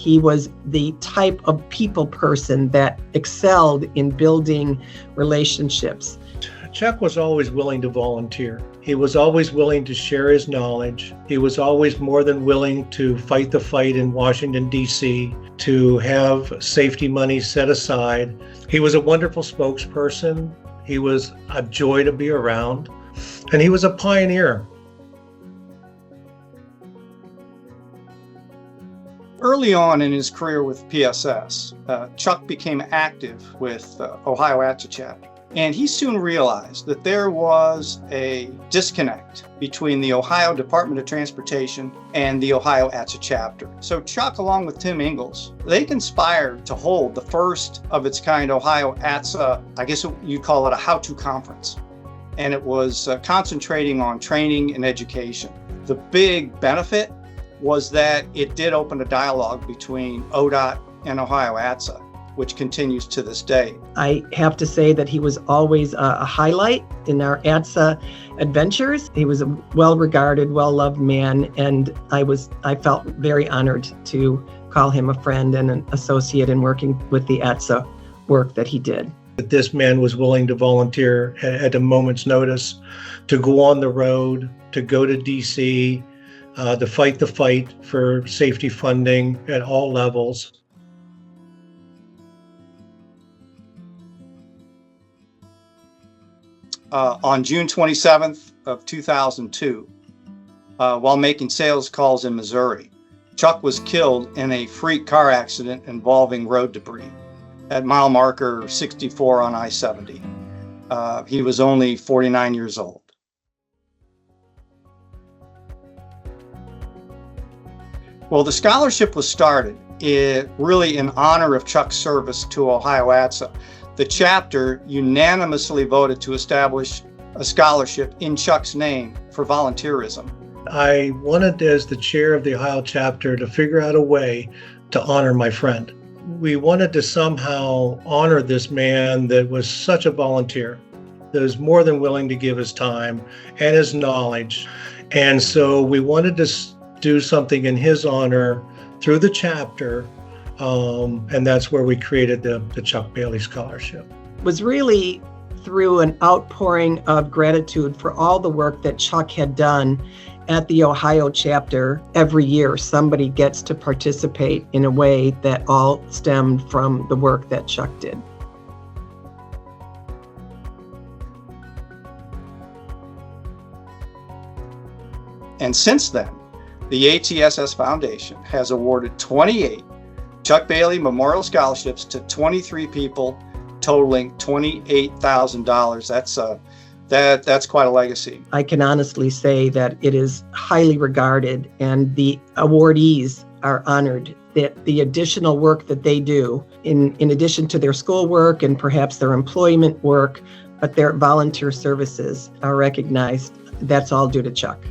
He was the type of people person that excelled in building relationships. Chuck was always willing to volunteer. He was always willing to share his knowledge. He was always more than willing to fight the fight in Washington, D.C., to have safety money set aside. He was a wonderful spokesperson. He was a joy to be around, and he was a pioneer. Early on in his career with PSS, Chuck became active with Ohio ATSSA Chapter. And he soon realized that there was a disconnect between the Ohio Department of Transportation and the Ohio ATSSA Chapter. So Chuck, along with Tim Ingalls, they conspired to hold the first of its kind Ohio ATSSA, I guess you'd call it a how-to conference. And it was concentrating on training and education. The big benefit was that it did open a dialogue between ODOT and Ohio ATSSA, which continues to this day. I have to say that he was always a highlight in our ATSSA adventures. He was a well-regarded, well-loved man, and I felt very honored to call him a friend and an associate in working with the ATSSA work that he did. That this man was willing to volunteer at a moment's notice, to go on the road, to go to DC, to fight the fight for safety funding at all levels. On June 27th of 2002, while making sales calls in Missouri, Chuck was killed in a freak car accident involving road debris at mile marker 64 on I-70. He was only 49 years old. Well, the scholarship was started really in honor of Chuck's service to Ohio ATSSA. The chapter unanimously voted to establish a scholarship in Chuck's name for volunteerism. I wanted, as the chair of the Ohio chapter, to figure out a way to honor my friend. We wanted to somehow honor this man that was such a volunteer, that was more than willing to give his time and his knowledge. And so we wanted to do something in his honor through the chapter. And that's where we created the Chuck Bailey Scholarship. It was really through an outpouring of gratitude for all the work that Chuck had done at the Ohio chapter. Every year, somebody gets to participate in a way that all stemmed from the work that Chuck did. And since then, the ATSS Foundation has awarded 28 Chuck Bailey Memorial Scholarships to 23 people, totaling $28,000. That's quite a legacy. I can honestly say that it is highly regarded, and the awardees are honored that the additional work that they do, in addition to their schoolwork and perhaps their employment work, but their volunteer services are recognized. That's all due to Chuck.